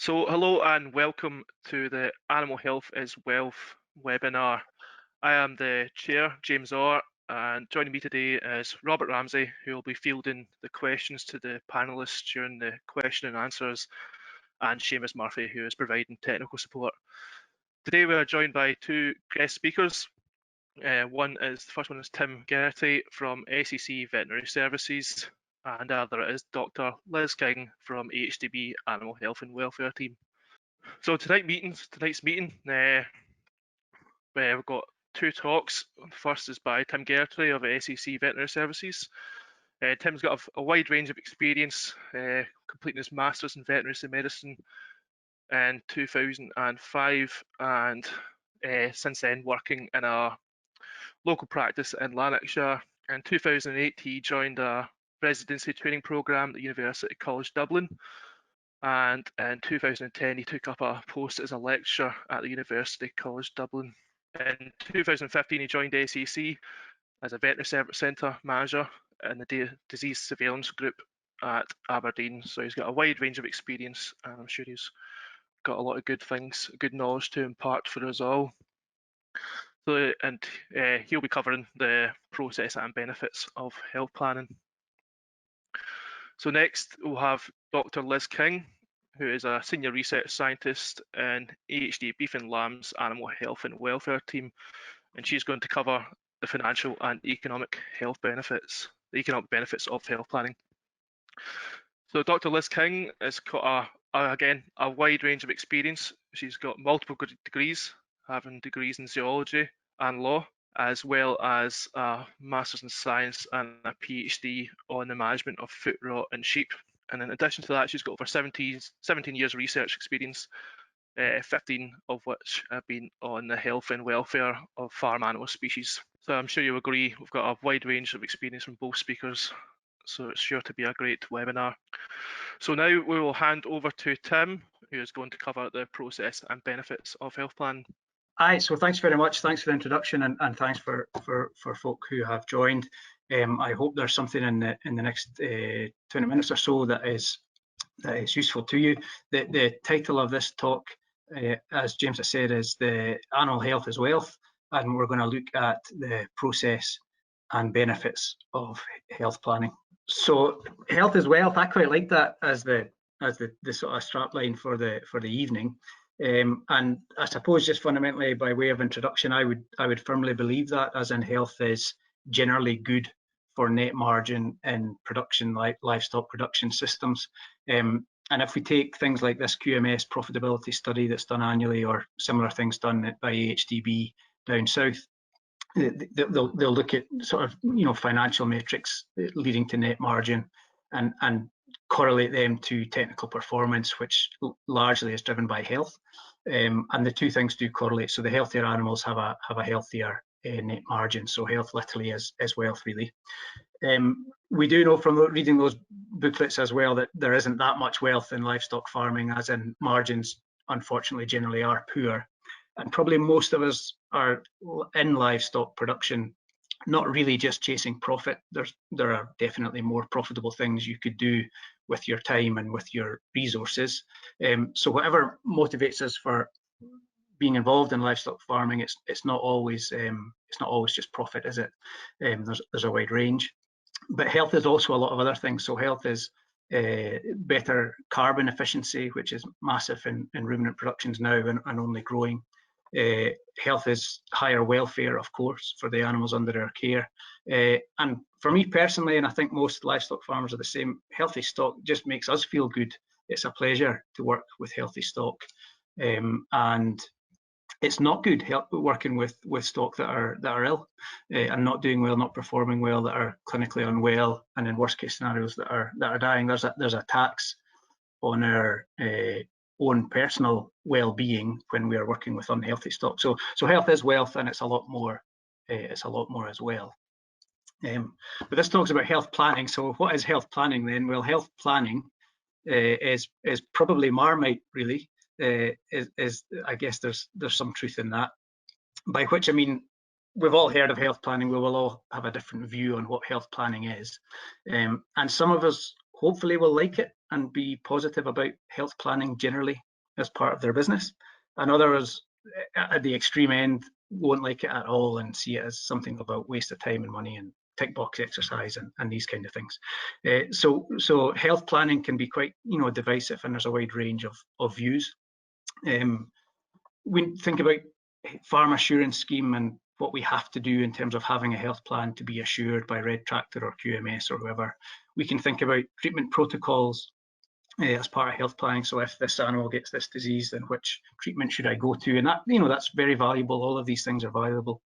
So, hello and welcome to the Animal Health is Wealth webinar. I am the chair, James Orr, and joining me today is Robert Ramsey, who will be fielding the questions to the panelists during the question and answers, and Seamus Murphy, who is providing technical support. Today we are joined by two guest speakers. The first one is Tim Geraghty from SRUC Veterinary Services, and the other is Dr Lis King from AHDB Animal Health and Welfare Team. So tonight's meeting, we've got two talks. First is by Tim Geraghty of SRUC Veterinary Services. Tim's got a wide range of experience, completing his Masters in Veterinary Medicine in 2005, and since then working in a local practice in Lanarkshire. In 2008, he joined a residency training programme at the University College Dublin, and in 2010 he took up a post as a lecturer at the University College Dublin. In 2015 he joined SRUC as a veterinary service centre manager in the disease surveillance group at Aberdeen. So he's got a wide range of experience, and I'm sure he's got a lot of good things, good knowledge to impart for us all. So, he'll be covering the process and benefits of health planning. So next we'll have Dr Lis King, who is a senior research scientist in AHDB Beef and Lamb's Animal Health and Welfare Team, and she's going to cover the financial and economic benefits of health planning. So Dr Lis King has got a wide range of experience. She's got multiple degrees, having degrees in zoology and law, as well as a Masters in Science and a PhD on the management of foot rot in sheep. And in addition to that, she's got over 17 years research experience, 15 of which have been on the health and welfare of farm animal species. So I'm sure you'll agree we've got a wide range of experience from both speakers, so it's sure to be a great webinar. So now we will hand over to Tim, who is going to cover the process and benefits of health plan. Hi, so thanks very much. Thanks for the introduction, and thanks for folk who have joined. I hope there's something in the next 20 minutes or so that is useful to you. The title of this talk, as James has said, is the Animal Health is Wealth, and we're going to look at the process and benefits of health planning. So health is wealth. I quite like that as the sort of strapline for the evening. And I suppose just fundamentally by way of introduction, I would firmly believe that, as in health is generally good for net margin in production, like livestock production systems. And if we take things like this QMS profitability study that's done annually, or similar things done by AHDB down south, they'll look at sort of financial metrics leading to net margin and correlate them to technical performance, which largely is driven by health. And the two things do correlate. So the healthier animals have a healthier net margin. So health literally is wealth, really. We do know from reading those booklets as well that there isn't that much wealth in livestock farming, as in margins unfortunately generally are poor. And probably most of us are in livestock production not really just chasing profit. There are definitely more profitable things you could do with your time and with your resources. So whatever motivates us for being involved in livestock farming, it's not always just profit, is it? There's a wide range. But health is also a lot of other things. So health is better carbon efficiency, which is massive in ruminant productions now and only growing. Health is higher welfare, of course, for the animals under their care. And for me personally, and I think most livestock farmers are the same, healthy stock just makes us feel good. It's a pleasure to work with healthy stock. And it's not good working with stock that are ill and not doing well, not performing well, that are clinically unwell, and in worst case scenarios that are dying. There's a tax on our own personal well-being when we are working with unhealthy stock. So health is wealth, and it's a lot more. It's a lot more as well. But this talks about health planning. So what is health planning then? Well, health planning is probably Marmite, really. I guess there's some truth in that. By which I mean, we've all heard of health planning. We will all have a different view on what health planning is, and some of us hopefully will like it and be positive about health planning generally. as part of their business, and others at the extreme end won't like it at all and see it as something of a waste of time and money and tick box exercise and these kind of things. So health planning can be quite divisive, and there's a wide range of views. We think about farm assurance scheme and what we have to do in terms of having a health plan to be assured by Red Tractor or QMS or whoever. We can think about treatment protocols as part of health planning. So if this animal gets this disease, then which treatment should I go to? And that, that's very valuable. All of these things are valuable.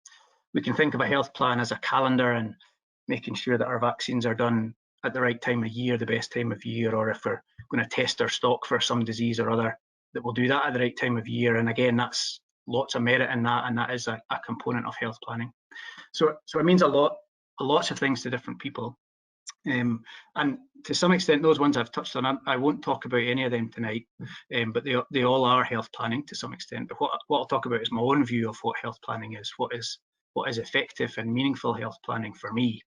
We can think of a health plan as a calendar and making sure that our vaccines are done at the right time of year, the best time of year, or if we're going to test our stock for some disease or other, that we'll do that at the right time of year. And again, that's lots of merit in that, and that is a component of health planning. So it means lots of things to different people. And to some extent, those ones I've touched on, I won't talk about any of them tonight, but they all are health planning to some extent. But what I'll talk about is my own view of what health planning is, what is effective and meaningful health planning for me.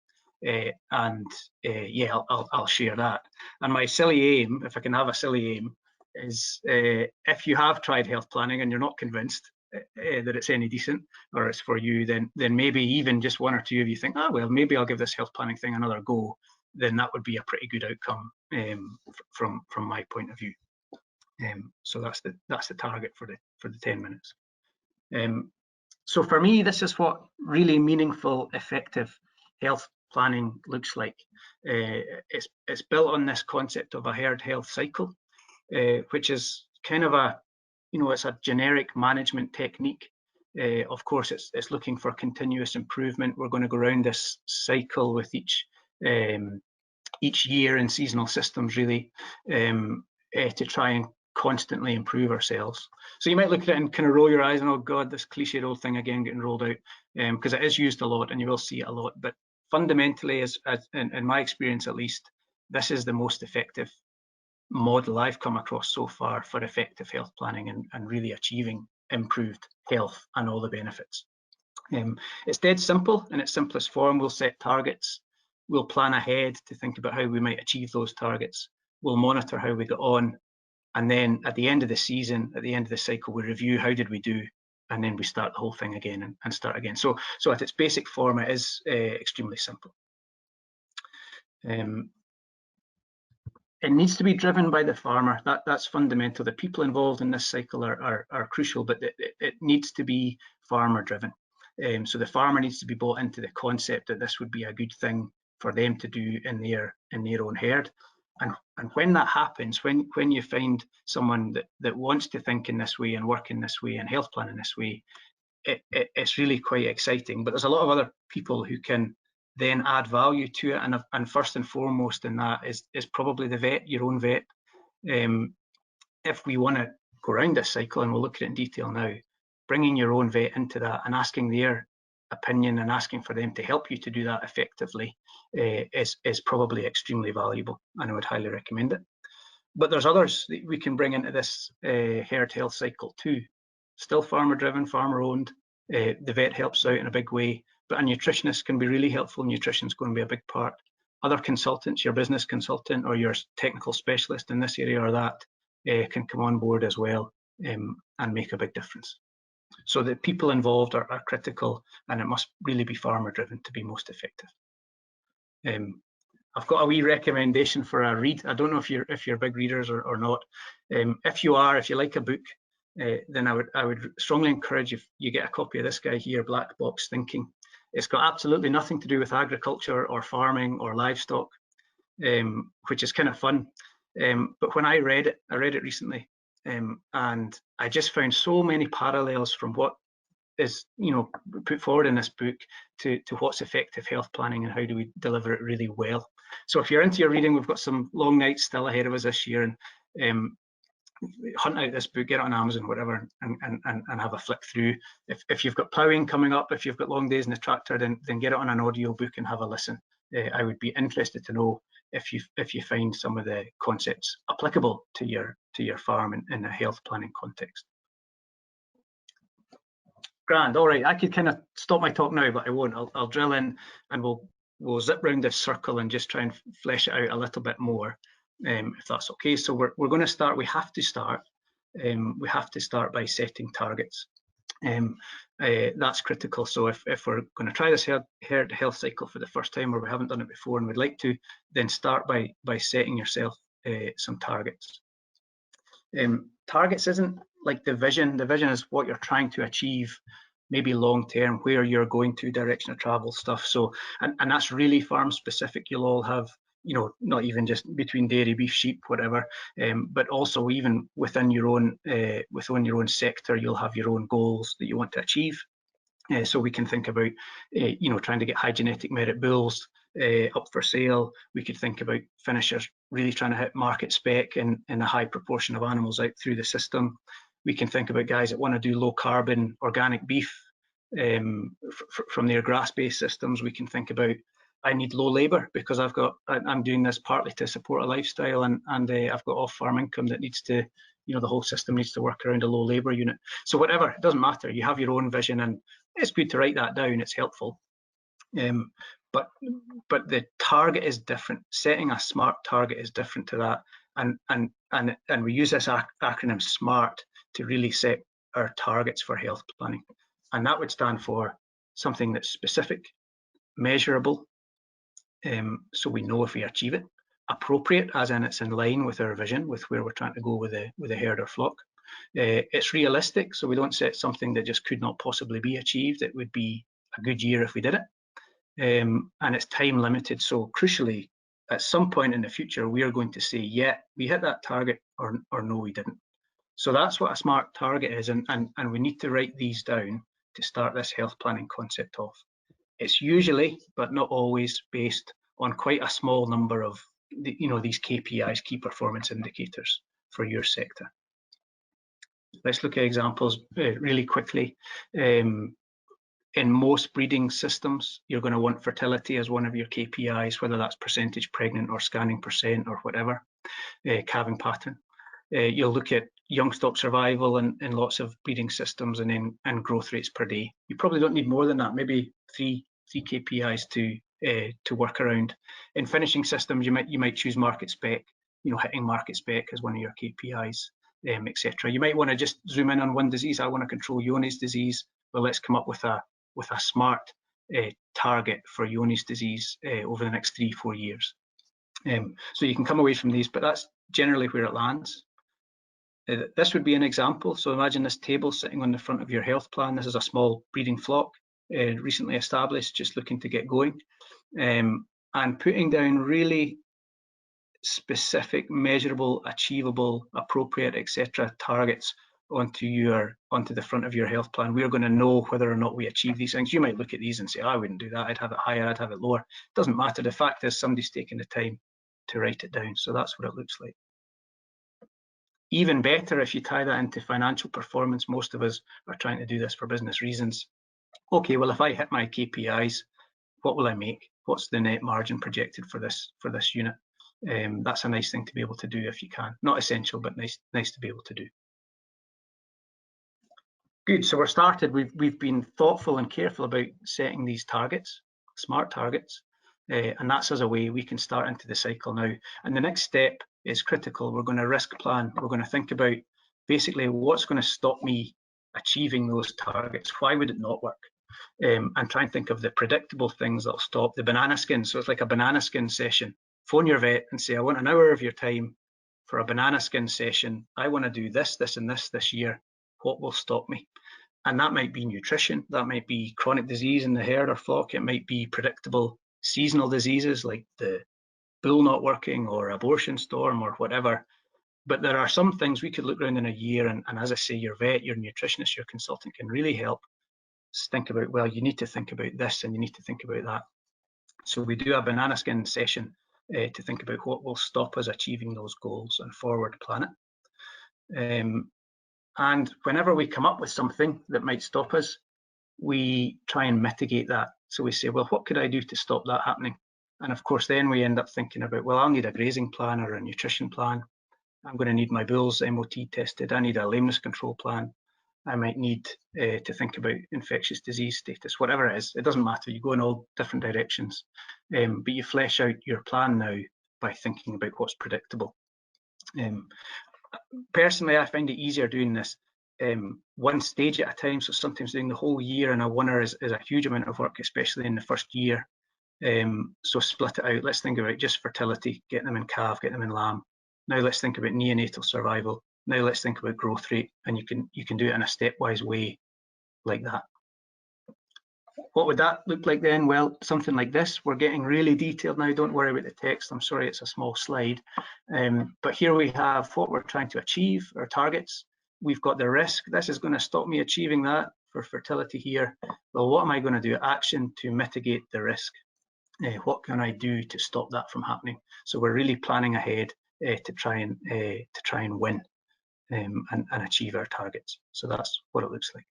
Yeah, I'll share that. And my silly aim, if I can have a silly aim, is if you have tried health planning and you're not convinced that it's any decent or it's for you, then maybe even just one or two of you think, well, maybe I'll give this health planning thing another go. Then that would be a pretty good outcome from my point of view. So that's the target for the 10 minutes. So for me, this is what really meaningful, effective health planning looks like. It's built on this concept of a herd health cycle, which is kind of it's a generic management technique. Of course, it's looking for continuous improvement. We're going to go around this cycle with each year in seasonal systems, really, to try and constantly improve ourselves. So you might look at it and kind of roll your eyes and, oh God, this cliched old thing again getting rolled out, because it is used a lot and you will see it a lot. But fundamentally, as in my experience at least, this is the most effective model I've come across so far for effective health planning and really achieving improved health and all the benefits. It's dead simple in its simplest form. We'll set targets. We'll plan ahead to think about how we might achieve those targets. We'll monitor how we get on. And then at the end of the season, at the end of the cycle, we review how did we do, and then we start the whole thing again and start again. So at its basic form, it is extremely simple. It needs to be driven by the farmer. That's fundamental. The people involved in this cycle are crucial, but it needs to be farmer driven. So the farmer needs to be bought into the concept that this would be a good thing for them to do in their own herd. And when that happens, when you find someone that wants to think in this way and work in this way and health plan in this way, it's really quite exciting. But there's a lot of other people who can then add value to it, and first and foremost in that is probably the vet, your own vet. If we want to go around this cycle, and we'll look at it in detail now, bringing your own vet into that and asking their opinion and asking for them to help you to do that effectively is probably extremely valuable, and I would highly recommend it. But there's others that we can bring into this herd health cycle too. Still farmer driven, farmer owned. The vet helps out in a big way, but a nutritionist can be really helpful. Nutrition is going to be a big part. Other consultants, your business consultant or your technical specialist in this area or that, can come on board as well and make a big difference. So the people involved are critical, and it must really be farmer driven to be most effective. I've got a wee recommendation for a read. I don't know if you're big readers or not. If you like a book, then I would strongly encourage you get a copy of this guy here, Black Box Thinking. It's got absolutely nothing to do with agriculture or farming or livestock, which is kind of fun. But when I read it recently, and I just found so many parallels from what is put forward in this book to what's effective health planning and how do we deliver it really well. So if you're into your reading, we've got some long nights still ahead of us this year, and hunt out this book, get it on Amazon, whatever, and have a flick through. If you've got ploughing coming up, if you've got long days in the tractor, then get it on an audio book and have a listen. I would be interested to know if you find some of the concepts applicable to your farm in a health planning context. Grand. All right, I could kind of stop my talk now, but I won't. I'll drill in, and we'll zip round this circle and just try and flesh it out a little bit more, if that's okay. So we're going to start. We have to start we have to start by setting targets. That's critical. So if we're going to try this herd health cycle for the first time, or we haven't done it before and would like to, then start by setting yourself some targets. Targets isn't like the vision. The vision is what you're trying to achieve, maybe long term, where you're going to, direction of travel stuff. So, and that's really farm specific. You'll all have, you know, not even just between dairy, beef, sheep, whatever, but also even within your own sector, you'll have your own goals that you want to achieve. So we can think about, you know, trying to get high genetic merit bulls up for sale. We could think about finishers really trying to hit market spec in a high proportion of animals out through the system. We can think about guys that want to do low carbon organic beef from their grass-based systems. We can think about, I need low labour because I'm doing this partly to support a lifestyle, and I've got off-farm income that needs to, you know, the whole system needs to work around a low labour unit. So whatever, it doesn't matter. You have your own vision, and it's good to write that down. It's helpful. But the target is different. Setting a SMART target is different to that, and we use this acronym SMART to really set our targets for health planning, and that would stand for something that's specific, measurable, so we know if we achieve it, appropriate, as in it's in line with our vision, with where we're trying to go with the herd or flock. It's realistic, so we don't set something that just could not possibly be achieved. It would be a good year if we did it. And it's time limited, so crucially, at some point in the future, we are going to say, yeah, we hit that target, or no, we didn't. So that's what a SMART target is, and we need to write these down to start this health planning concept off. It's usually, but not always, based on quite a small number of, you know, these KPIs, key performance indicators for your sector. Let's look at examples really quickly. In most breeding systems, you're going to want fertility as one of your KPIs, whether that's percentage pregnant or scanning percent or whatever, calving pattern. You'll look at young stock survival in lots of breeding systems, and growth rates per day. You probably don't need more than that, maybe three KPIs to work around. In finishing systems, you might choose market spec, you know, hitting market spec as one of your KPIs, etc. You might want to just zoom in on one disease. I want to control Johne's disease. Well, let's come up with a SMART target for Johne's disease over the next 3-4 years. So you can come away from these, but that's generally where it lands. This would be an example. So imagine this table sitting on the front of your health plan. This is a small breeding flock, recently established, just looking to get going, and putting down really specific, measurable, achievable, appropriate, etc. targets onto the front of your health plan. We're going to know whether or not we achieve these things. You might look at these and say, I wouldn't do that. I'd have it higher, I'd have it lower. It doesn't matter. The fact is somebody's taken the time to write it down. So that's what it looks like. Even better if you tie that into financial performance. Most of us are trying to do this for business reasons. Okay, well, if I hit my KPIs, what will I make? What's the net margin projected for this unit? That's a nice thing to be able to do if you can. Not essential, but nice to be able to do. Good, so we're started. We've been thoughtful and careful about setting these targets, SMART targets, and that's as a way we can start into the cycle now. And the next step is critical. We're going to risk plan. We're going to think about basically what's going to stop me achieving those targets. Why would it not work? And try and think of the predictable things that'll stop the banana skin. So it's like a banana skin session. Phone your vet and say, I want an hour of your time for a banana skin session. I want to do this, this, and this year. What will stop me? And that might be nutrition. That might be chronic disease in the herd or flock. It might be predictable seasonal diseases like the bull not working or abortion storm or whatever. But there are some things we could look around in a year, and as I say, your vet, your nutritionist, your consultant can really help think about, well, you need to think about this and you need to think about that. So we do a banana skin session to think about what will stop us achieving those goals and forward plan it. And whenever we come up with something that might stop us, we try and mitigate that. So we say, well, what could I do to stop that happening? And of course, then we end up thinking about, well, I'll need a grazing plan or a nutrition plan. I'm going to need my bulls MOT tested. I need a lameness control plan. I might need to think about infectious disease status, whatever it is. It doesn't matter. You go in all different directions, but you flesh out your plan now by thinking about what's predictable. Personally, I find it easier doing this one stage at a time. So sometimes doing the whole year in a winner is a huge amount of work, especially in the first year. So split it out. Let's think about just fertility, getting them in calf, getting them in lamb. Now let's think about neonatal survival. Now let's think about growth rate, and you can do it in a stepwise way like that. What would that look like then? Well, something like this. We're getting really detailed now. Don't worry about the text. I'm sorry, it's a small slide. But here we have what we're trying to achieve, our targets. We've got the risk. This is going to stop me achieving that for fertility here. Well, what am I going to do? Action to mitigate the risk. What can I do to stop that from happening? So we're really planning ahead to try and win and achieve our targets. So that's what it looks like.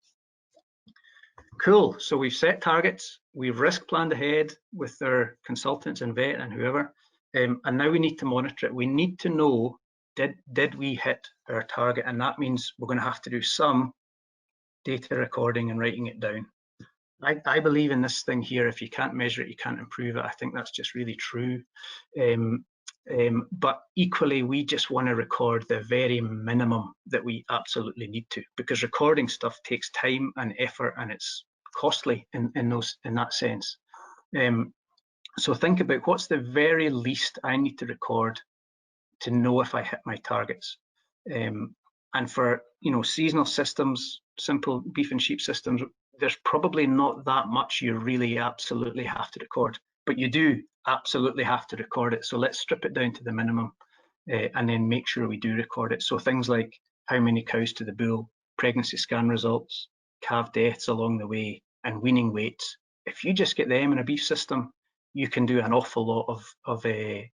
Cool. So we've set targets, we've risk planned ahead with our consultants and vet and whoever, and now we need to monitor it. We need to know, did we hit our target? And that means we're going to have to do some data recording and writing it down. I believe in this thing here. If you can't measure it, you can't improve it. I think that's just really true. But equally, we just want to record the very minimum that we absolutely need to, because recording stuff takes time and effort, and it's costly in that sense. So think about what's the very least I need to record to know if I hit my targets. And for seasonal systems, simple beef and sheep systems, there's probably not that much you really absolutely have to record, but you do absolutely have to record it. So let's strip it down to the minimum and then make sure we do record it. So things like how many cows to the bull, pregnancy scan results, calf deaths along the way, and weaning weights. If you just get them in a beef system, you can do an awful lot of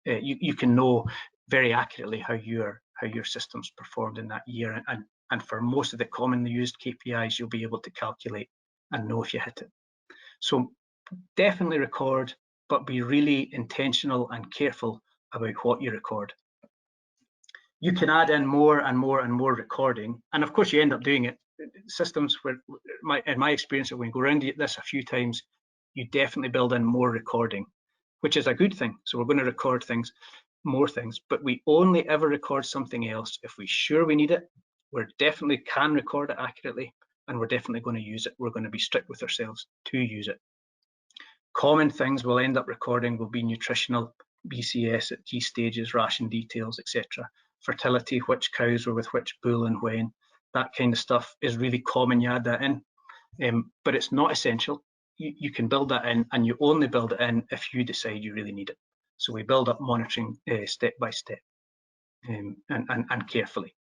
you can know very accurately how your system's performed in that year, and for most of the commonly used KPIs, you'll be able to calculate and know if you hit it. So definitely record, but be really intentional and careful about what you record. You can add in more and more and more recording, and of course you end up doing it. Systems where, in my experience, when you go around this a few times, you definitely build in more recording, which is a good thing. So we're going to record things, more things, but we only ever record something else if we're sure we need it. We definitely can record it accurately, and we're definitely going to use it. We're going to be strict with ourselves to use it. Common things we'll end up recording will be nutritional, BCS at key stages, ration details, etc. Fertility, which cows were with which bull and when. That kind of stuff is really common. You add that in, but it's not essential. You can build that in, and you only build it in if you decide you really need it. So we build up monitoring step by step and carefully.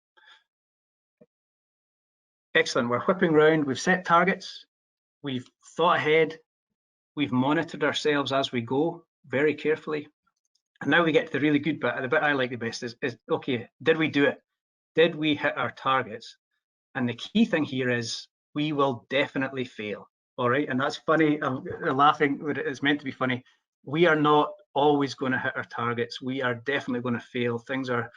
Excellent. We're whipping round. We've set targets. We've thought ahead. We've monitored ourselves as we go very carefully. And now we get to the really good bit. The bit I like the best is okay, did we do it? Did we hit our targets? And the key thing here is we will definitely fail. All right. And that's funny. I'm laughing, but it's meant to be funny. We are not always going to hit our targets. We are definitely going to fail. Things are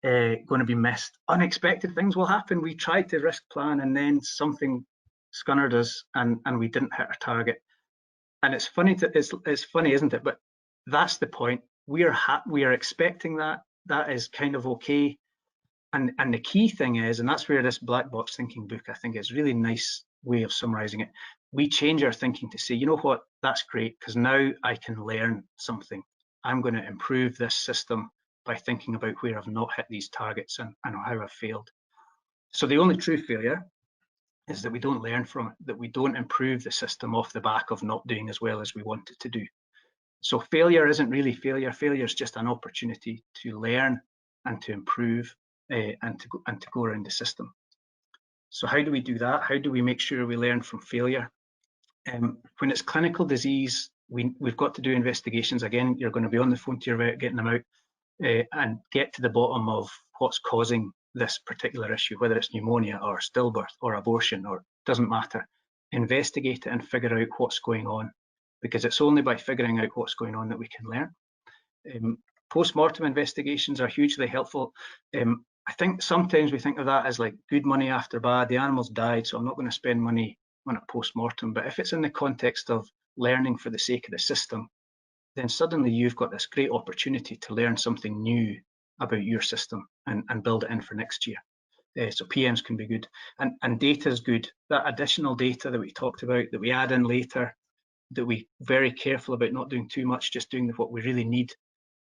going to be missed. Unexpected things will happen. We tried to risk plan and then something scunnered us and we didn't hit our target. And it's funny, it's funny, isn't it? But that's the point. We are expecting that. That is kind of okay. And the key thing is, and that's where this black box thinking book, I think, is a really nice way of summarizing it. We change our thinking to say, you know what, that's great, because now I can learn something. I'm going to improve this system by thinking about where I've not hit these targets and how I've failed. So the only true failure is that we don't learn from it, that we don't improve the system off the back of not doing as well as we wanted to do. So failure isn't really failure. Failure is just an opportunity to learn and to improve and to go around the system. So how do we do that? How do we make sure we learn from failure? When it's clinical disease, we've got to do investigations. Again, you're going to be on the phone to your vet, getting them out and get to the bottom of what's causing this particular issue, whether it's pneumonia or stillbirth or abortion, or doesn't matter. Investigate it and figure out what's going on, because it's only by figuring out what's going on that we can learn. Post-mortem investigations are hugely helpful. I think sometimes we think of that as like good money after bad. The animal's died, so I'm not going to spend money on a post-mortem. But if it's in the context of learning for the sake of the system, then suddenly you've got this great opportunity to learn something new about your system and build it in for next year. So PMs can be good, and data is good. That additional data that we talked about, that we add in later, that we very careful about not doing too much, just doing what we really need,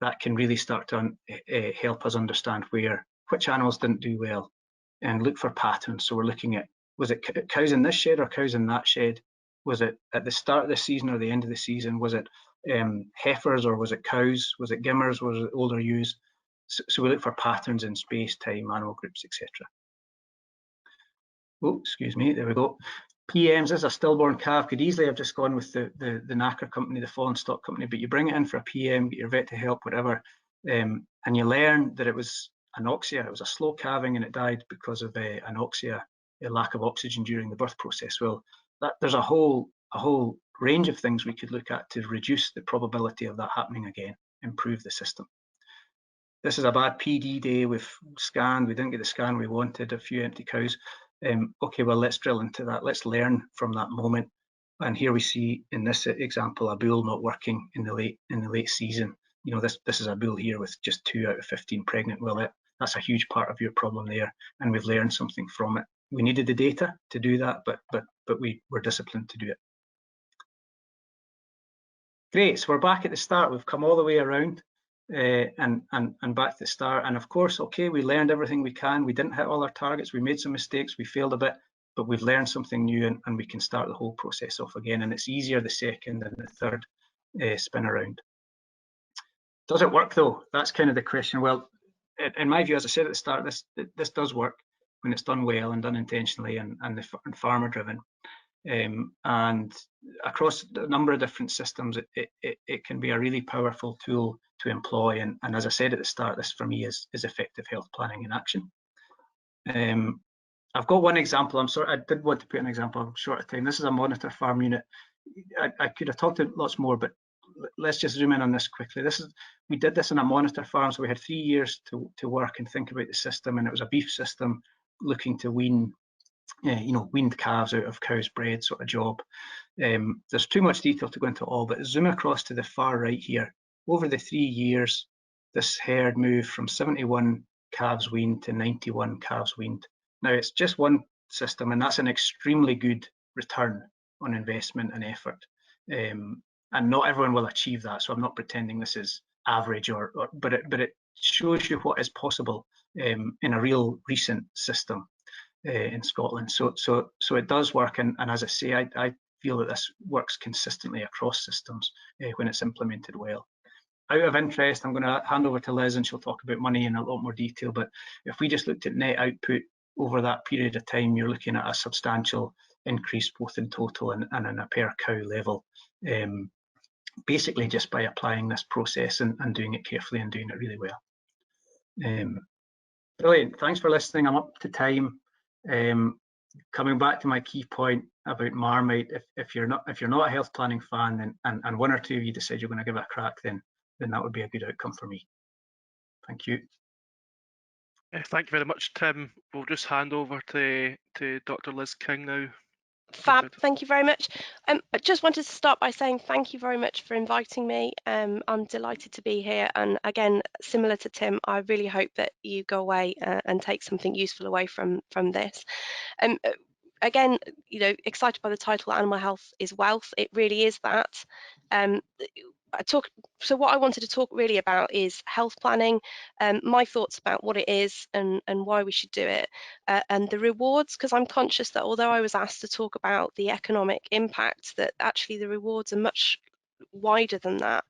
that can really start to help us understand which animals didn't do well, and look for patterns. So we're looking at, was it cows in this shed or cows in that shed? Was it at the start of the season or the end of the season? Was it heifers or was it cows? Was it gimmers? Was it older ewes? So we look for patterns in space, time, animal groups, etc. Oh, excuse me, there we go. PMs as a stillborn calf could easily have just gone with the knacker company, the fallen stock company, but you bring it in for a PM, get your vet to help, whatever, and you learn that it was anoxia, it was a slow calving, and it died because of anoxia, a lack of oxygen during the birth process. Well, there's a whole range of things we could look at to reduce the probability of that happening again, improve the system. This is a bad PD day. We've scanned, we didn't get the scan we wanted, a few empty cows. Okay, well, let's drill into that. Let's learn from that moment. And here we see in this example a bull not working in the late season. You know, this is a bull here with just 2 out of 15 pregnant. Well, that's a huge part of your problem there, and we've learned something from it. We needed the data to do that, but we were disciplined to do it. Great, so we're back at the start. We've come all the way around and back to the start. And of course, okay, we learned everything we can. We didn't hit all our targets. We made some mistakes. We failed a bit, but we've learned something new, and we can start the whole process off again. And it's easier the second and the third spin around. Does it work though? That's kind of the question. Well, in my view, as I said at the start, this does work when it's done well and done intentionally and farmer driven. And across a number of different systems, it can be a really powerful tool to employ. And as I said at the start, this for me is effective health planning in action. I've got one example. I'm sorry, I did want to put an example. I'm short of time. This is a monitor farm unit. I could have talked about lots more, but let's just zoom in on this quickly. We did this in a monitor farm, so we had 3 years to work and think about the system, and it was a beef system looking to wean weaned calves out of cow's bread sort of job. There's too much detail to go into all, but zoom across to the far right here. Over the 3 years, this herd moved from 71 calves weaned to 91 calves weaned. Now, it's just one system, and that's an extremely good return on investment and effort. And not everyone will achieve that, so I'm not pretending this is average, but it shows you what is possible in a real recent system in Scotland. So it does work, and as I say, I feel that this works consistently across systems when it's implemented well. Out of interest, I'm going to hand over to Liz, and she'll talk about money in a lot more detail, but if we just looked at net output over that period of time, you're looking at a substantial increase both in total and in a per cow level, basically just by applying this process and doing it carefully and doing it really well. Brilliant, thanks for listening. I'm up to time. Coming back to my key point about Marmite, if you're not a health planning fan, and one or two of you decide you're going to give it a crack, then that would be a good outcome for me. Thank you. Thank you very much, Tim. We'll just hand over to Dr. Lis King now. Fab, thank you very much. I just wanted to start by saying thank you very much for inviting me. I'm delighted to be here, and again, similar to Tim, I really hope that you go away and take something useful away from this. Again, excited by the title, Animal Health is Wealth. It really is that. So what I wanted to talk really about is health planning, my thoughts about what it is and why we should do it, and the rewards, because I'm conscious that although I was asked to talk about the economic impact, that actually the rewards are much wider than that.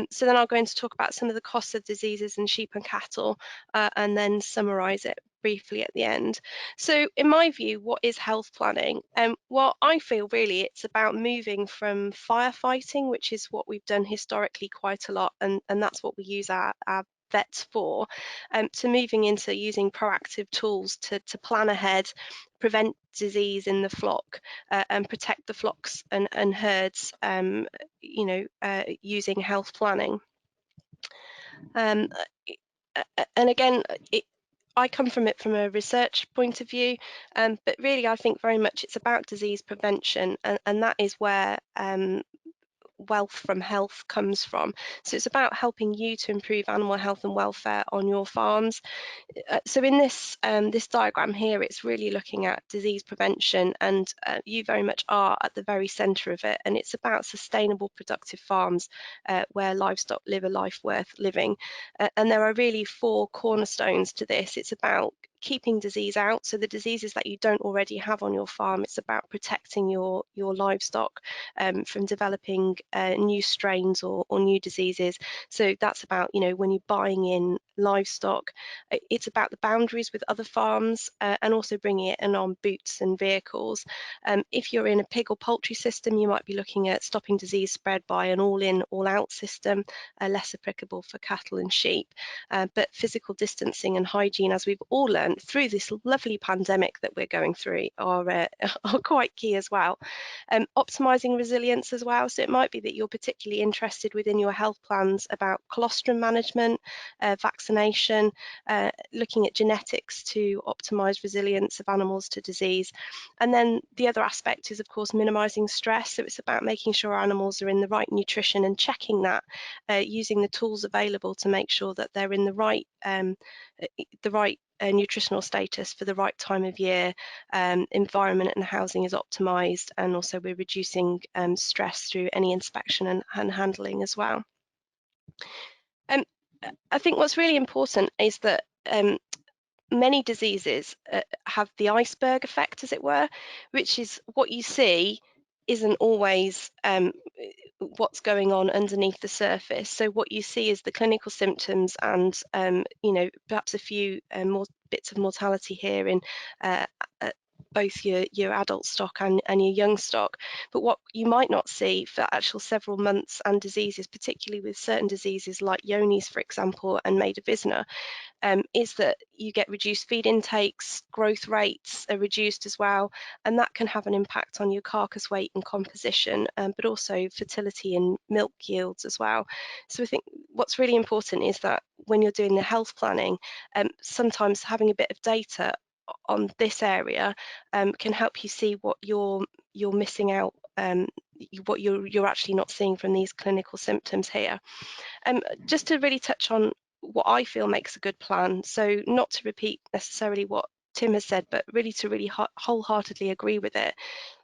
So then I'll go into talk about some of the costs of diseases in sheep and cattle, and then summarise it briefly at the end. So in my view, what is health planning? Well, I feel really it's about moving from firefighting, which is what we've done historically quite a lot, and that's what we use our vets for, to moving into using proactive tools to plan ahead, prevent disease in the flock, and protect the flocks and herds, using health planning. And again, I come from it from a research point of view, but really I think very much it's about disease prevention, and that is where wealth from health comes from. So it's about helping you to improve animal health and welfare on your farms. So in this this diagram here, it's really looking at disease prevention, and you very much are at the very centre of it. And it's about sustainable, productive farms where livestock live a life worth living. And there are really 4 cornerstones to this. It's about keeping disease out, so the diseases that you don't already have on your farm. It's about protecting your livestock from developing new strains or new diseases. So that's about, you know, when you're buying in livestock, it's about the boundaries with other farms and also bringing it in on boots and vehicles. If you're in a pig or poultry system, you might be looking at stopping disease spread by an all-in, all-out system, less applicable for cattle and sheep. But physical distancing and hygiene, as we've all learned through this lovely pandemic that we're going through, are quite key as well. Optimising resilience as well. So it might be that you're particularly interested within your health plans about colostrum management, vaccination, looking at genetics to optimise resilience of animals to disease. And then the other aspect is, of course, minimising stress. So it's about making sure animals are in the right nutrition and checking that, using the tools available to make sure that they're in the right nutritional status for the right time of year, environment and housing is optimised, and also we're reducing stress through any inspection and handling as well. I think what's really important is that many diseases have the iceberg effect, as it were, which is what you see isn't always what's going on underneath the surface. So what you see is the clinical symptoms and you know, perhaps a few more bits of mortality here in both your adult stock and your young stock. But what you might not see for actual several months and diseases, particularly with certain diseases like Johne's, for example, and Maida Vizsna, is that you get reduced feed intakes, growth rates are reduced as well, and that can have an impact on your carcass weight and composition, but also fertility and milk yields as well. So I think what's really important is that when you're doing the health planning, sometimes having a bit of data on this area can help you see what you're missing out, what you're actually not seeing from these clinical symptoms here. Just to really touch on what I feel makes a good plan, so not to repeat necessarily what Tim has said, but really to really wholeheartedly agree with it,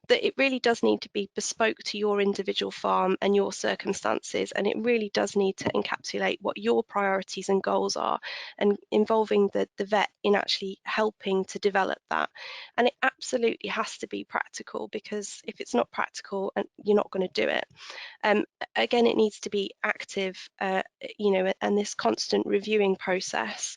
that it really does need to be bespoke to your individual farm and your circumstances, and it really does need to encapsulate what your priorities and goals are, and involving the vet in actually helping to develop that. And it absolutely has to be practical, because if it's not practical, you're not going to do it. Again, it needs to be active, you know, and this constant reviewing process.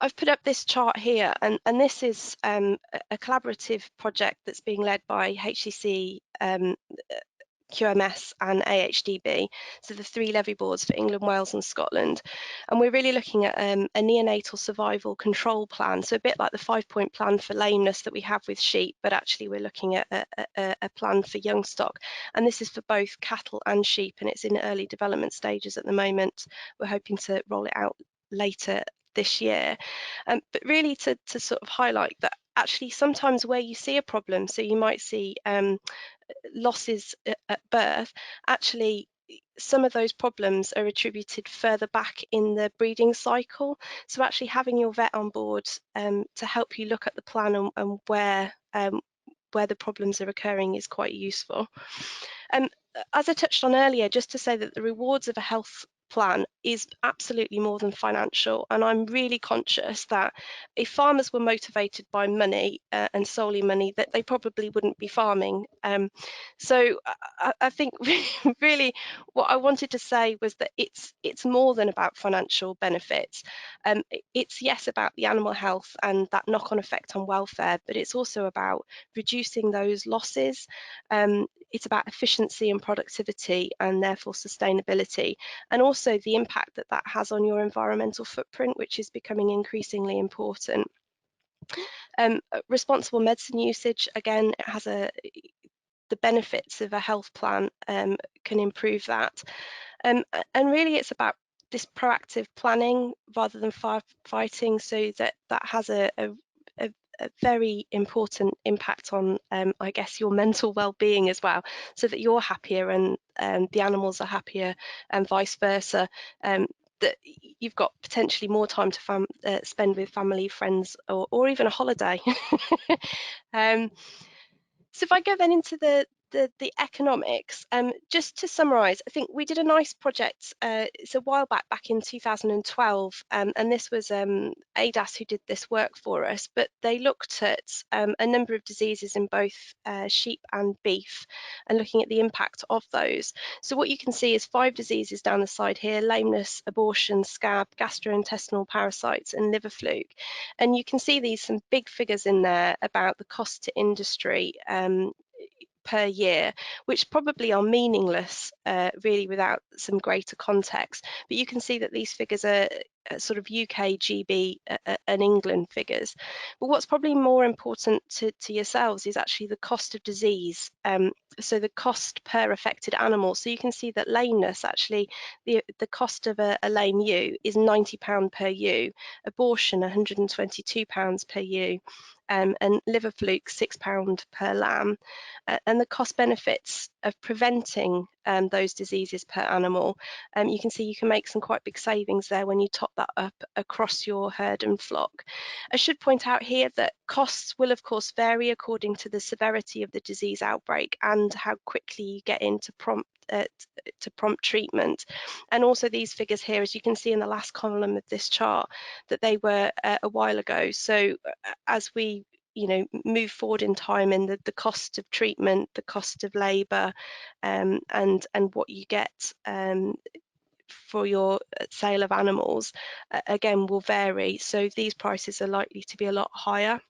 I've put up this chart here, and this is a collaborative project that's being led by HCC, QMS and AHDB, so the 3 levy boards for England, Wales and Scotland. And we're really looking at a neonatal survival control plan, so a bit like the 5-point plan for lameness that we have with sheep, but actually we're looking at a plan for young stock. And this is for both cattle and sheep, and it's in early development stages at the moment. We're hoping to roll it out later this year, but really to sort of highlight that actually sometimes where you see a problem, so you might see losses at birth, actually some of those problems are attributed further back in the breeding cycle. So actually having your vet on board to help you look at the plan and where the problems are occurring is quite useful. As I touched on earlier, just to say that the rewards of a health plan is absolutely more than financial, and I'm really conscious that if farmers were motivated by money and solely money, that they probably wouldn't be farming. So I think really what I wanted to say was that it's more than about financial benefits. It's yes about the animal health and that knock-on effect on welfare, but it's also about reducing those losses. It's about efficiency and productivity, and therefore sustainability, and also the impact that that has on your environmental footprint, which is becoming increasingly important. Responsible medicine usage, again, it has the benefits of a health plan can improve that. And really it's about this proactive planning rather than firefighting, so that has a a very important impact on, I guess, your mental well-being as well, so that you're happier and the animals are happier, and vice versa. That you've got potentially more time to spend with family, friends, or even a holiday. So if I go then into the economics, just to summarise, I think we did a nice project. It's a while back in 2012, and this was ADAS who did this work for us. But they looked at a number of diseases in both sheep and beef, and looking at the impact of those. So what you can see is 5 diseases down the side here: lameness, abortion, scab, gastrointestinal parasites, and liver fluke. And you can see some big figures in there about the cost to industry per year, which probably are meaningless really without some greater context. But you can see that these figures are sort of UK, GB and England figures. But what's probably more important to yourselves is actually the cost of disease. So the cost per affected animal. So you can see that lameness, actually the cost of a lame ewe is £90 per ewe, abortion £122 per ewe, and liver fluke £6 per lamb. And the cost benefits of preventing those diseases per animal, you can see you can make some quite big savings there when you top that up across your herd and flock. I should point out here that costs will of course vary according to the severity of the disease outbreak and how quickly you get into prompt treatment. And also these figures here, as you can see in the last column of this chart, that they were a while ago. So as we move forward in time, and the cost of treatment, the cost of labour, and what you get for your sale of animals, again, will vary. So these prices are likely to be a lot higher,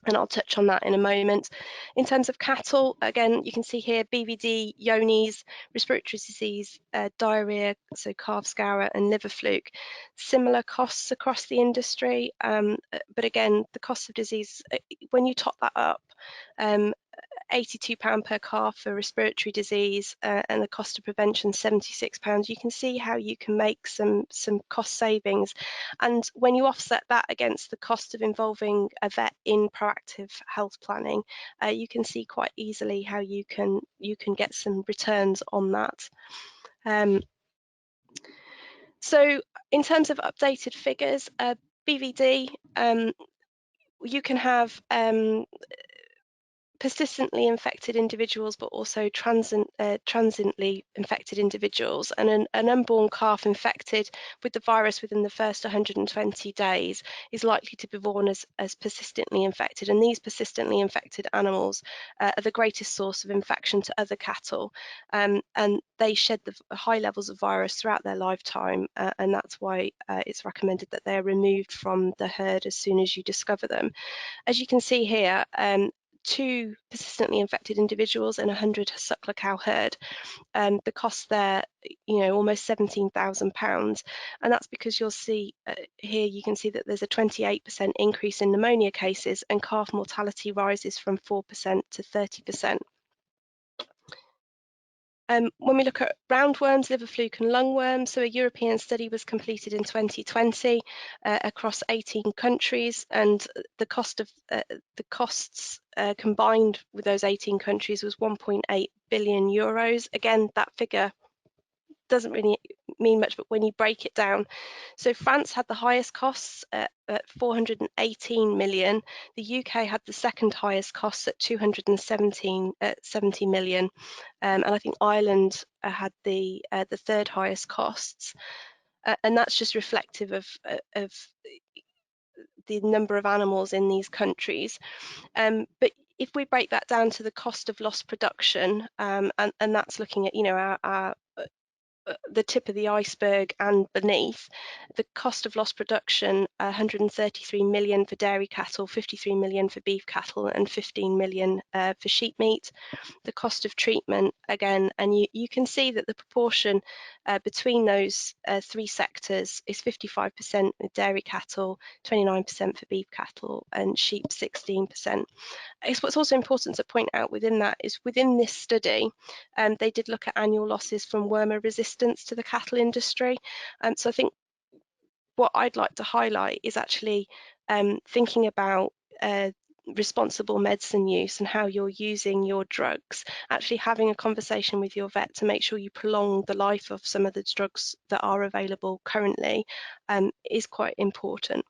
and I'll touch on that in a moment. In terms of cattle, again, you can see here BVD, Johne's, respiratory disease, diarrhea, so calf scour and liver fluke. Similar costs across the industry, but again, the cost of disease, when you top that up, £82 per calf for respiratory disease, and the cost of prevention £76. You can see how you can make some cost savings, and when you offset that against the cost of involving a vet in proactive health planning, you can see quite easily how you can get some returns on that. So in terms of updated figures, BVD, you can have persistently infected individuals, but also transiently infected individuals, and an unborn calf infected with the virus within the first 120 days is likely to be born as persistently infected, and these persistently infected animals are the greatest source of infection to other cattle, and they shed the high levels of virus throughout their lifetime, and that's why it's recommended that they're removed from the herd as soon as you discover them. As you can see here, 2 persistently infected individuals and 100 suckler cow herd, the cost there, almost £17,000, and that's because you'll see here, you can see that there's a 28% increase in pneumonia cases, and calf mortality rises from 4% to 30%. When we look at roundworms, liver fluke and lungworms, so a European study was completed in 2020 across 18 countries, and the costs combined with those 18 countries was €1.8 billion. Again, that figure doesn't really mean much, but when you break it down, so France had the highest costs at 418 million. The UK had the second highest costs at 270 million, and I think Ireland had the third highest costs, and that's just reflective of the number of animals in these countries. But if we break that down to the cost of lost production, and that's looking at our the tip of the iceberg and beneath, the cost of lost production, 133 million for dairy cattle, 53 million for beef cattle, and 15 million for sheep meat. The cost of treatment, again, and you can see that the proportion between those 3 sectors is 55% with dairy cattle, 29% for beef cattle, and sheep 16%. What's also important to point out within that is, within this study, they did look at annual losses from wormer resistance to the cattle industry. So I think what I'd like to highlight is actually thinking about responsible medicine use and how you're using your drugs, actually having a conversation with your vet to make sure you prolong the life of some of the drugs that are available currently is quite important.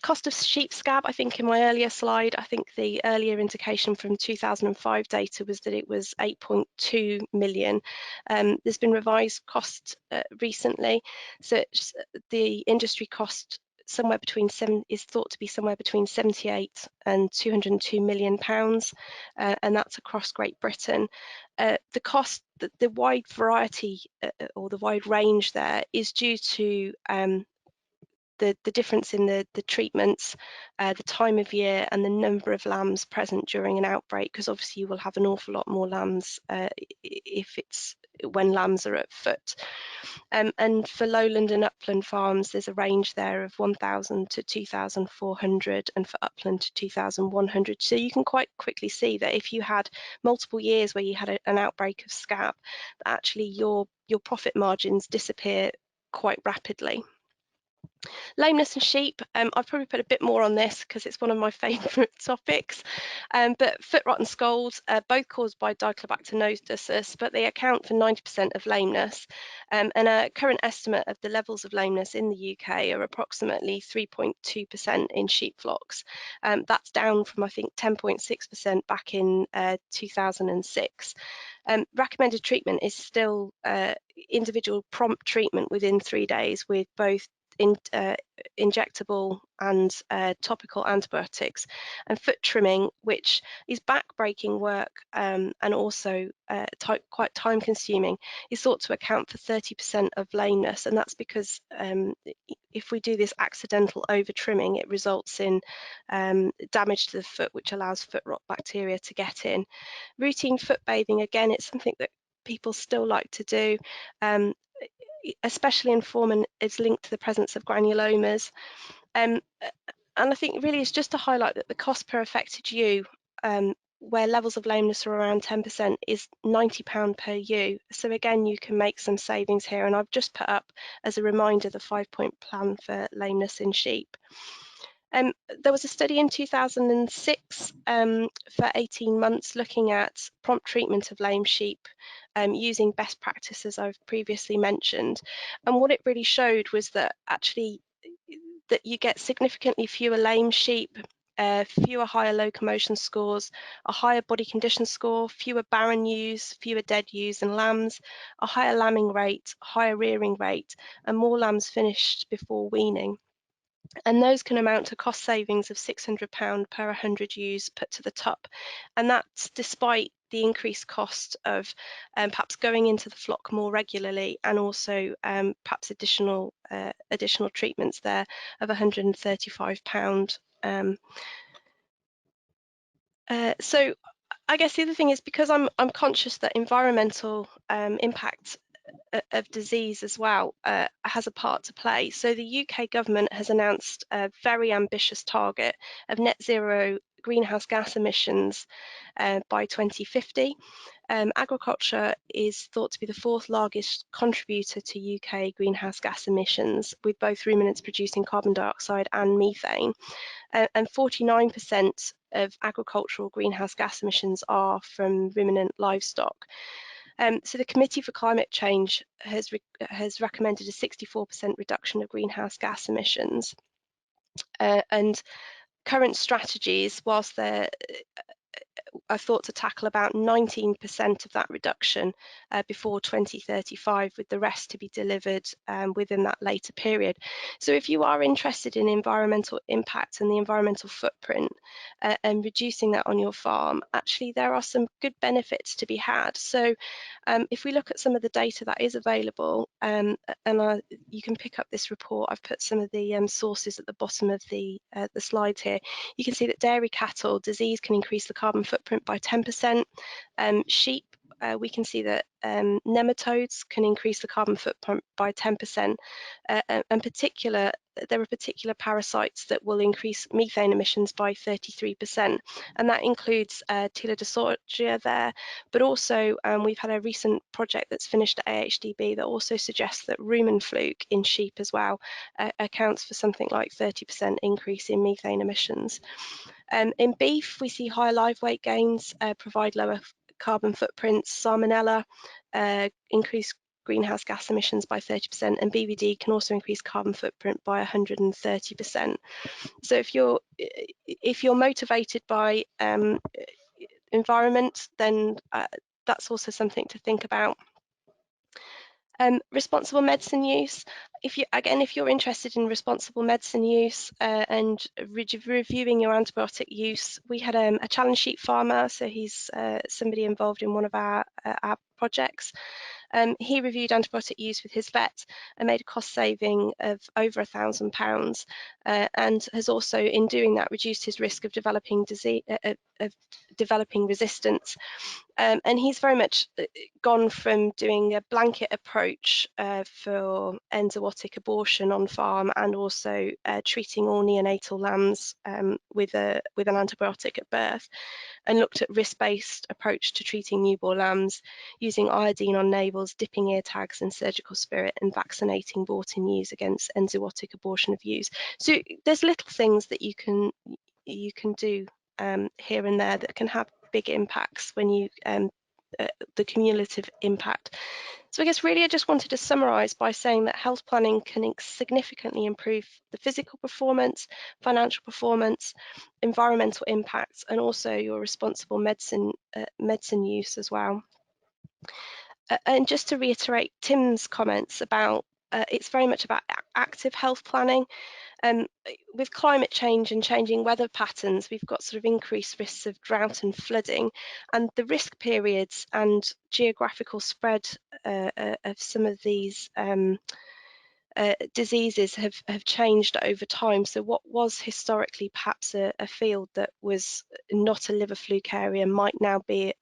Cost of sheep scab, I think in my earlier slide, I think the earlier indication from 2005 data was that it was 8.2 million. There's been revised cost recently, so the industry cost somewhere between is thought to be somewhere between 78 and 202 million pounds, and that's across Great Britain. The cost, the wide variety or the wide range there is due to the difference in the treatments, the time of year, and the number of lambs present during an outbreak, because obviously you will have an awful lot more lambs if it's when lambs are at foot. And for lowland and upland farms, there's a range there of 1,000 to 2,400, and for upland to 2,100. So you can quite quickly see that if you had multiple years where you had an outbreak of scab, that actually your profit margins disappear quite rapidly. Lameness in sheep, I've probably put a bit more on this because it's one of my favourite topics, but foot rot and scald, both caused by Diclobacter nodosus, but they account for 90% of lameness, and a current estimate of the levels of lameness in the UK are approximately 3.2% in sheep flocks. That's down from, I think, 10.6% back in 2006. Recommended treatment is still individual prompt treatment within 3 days with both injectable and topical antibiotics, and foot trimming, which is back-breaking work and also quite time-consuming, is thought to account for 30% of lameness, and that's because if we do this accidental over-trimming, it results in damage to the foot, which allows foot rot bacteria to get in. Routine foot bathing, again, it's something that people still like to do, especially in form, is linked to the presence of granulomas. And I think really it's just to highlight that the cost per affected ewe, where levels of lameness are around 10%, is £90 per ewe. So again, you can make some savings here, and I've just put up as a reminder the 5-point plan for lameness in sheep. There was a study in 2006 for 18 months looking at prompt treatment of lame sheep using best practices I've previously mentioned. And what it really showed was that actually that you get significantly fewer lame sheep, fewer higher locomotion scores, a higher body condition score, fewer barren ewes, fewer dead ewes and lambs, a higher lambing rate, higher rearing rate, and more lambs finished before weaning. And those can amount to cost savings of £600 per 100 ewes put to the top. And that's despite the increased cost of perhaps going into the flock more regularly, and also perhaps additional treatments there of £135. So I guess the other thing is, because I'm conscious that environmental impact of disease as well has a part to play. So the UK government has announced a very ambitious target of net zero greenhouse gas emissions by 2050. Agriculture is thought to be the 4th largest contributor to UK greenhouse gas emissions, with both ruminants producing carbon dioxide and methane, and 49% of agricultural greenhouse gas emissions are from ruminant livestock. So the Committee for Climate Change has recommended a 64% reduction of greenhouse gas emissions, and current strategies, whilst they're are thought to tackle about 19% of that reduction before 2035, with the rest to be delivered within that later period. So if you are interested in environmental impact and the environmental footprint and reducing that on your farm, actually there are some good benefits to be had. So if we look at some of the data that is available, you can pick up this report. I've put some of the sources at the bottom of the slides here. You can see that dairy cattle disease can increase the carbon footprint by 10%. Sheep we can see that nematodes can increase the carbon footprint by 10%, and there are particular parasites that will increase methane emissions by 33%, and that includes Telodosauria there, but also we've had a recent project that's finished at AHDB that also suggests that rumen fluke in sheep as well accounts for something like 30% increase in methane emissions. In beef, we see higher live weight gains provide lower carbon footprints. Salmonella increase greenhouse gas emissions by 30%, and BVD can also increase carbon footprint by 130%. So if you're motivated by environment, then that's also something to think about. Responsible medicine use. If you're interested in responsible medicine use and reviewing your antibiotic use, we had a challenge sheet farmer, so he's somebody involved in one of our projects. He reviewed antibiotic use with his vet and made a cost saving of over £1,000, and has also, in doing that, reduced his risk of developing disease, developing resistance. And he's very much gone from doing a blanket approach for enzootic abortion on farm, and also treating all neonatal lambs with an antibiotic at birth, and looked at risk-based approach to treating newborn lambs using iodine on navels, dipping ear tags and surgical spirit, and vaccinating bought-in ewes against enzootic abortion of ewes. So there's little things that you can do here and there that can have big impacts when you the cumulative impact. So I guess really I just wanted to summarise by saying that health planning can significantly improve the physical performance, financial performance, environmental impacts, and also your responsible medicine use as well. And just to reiterate Tim's comments about it's very much about active health planning. With climate change and changing weather patterns, we've got sort of increased risks of drought and flooding, and the risk periods and geographical spread of some of these diseases have changed over time. So what was historically perhaps a field that was not a liver fluke area might now be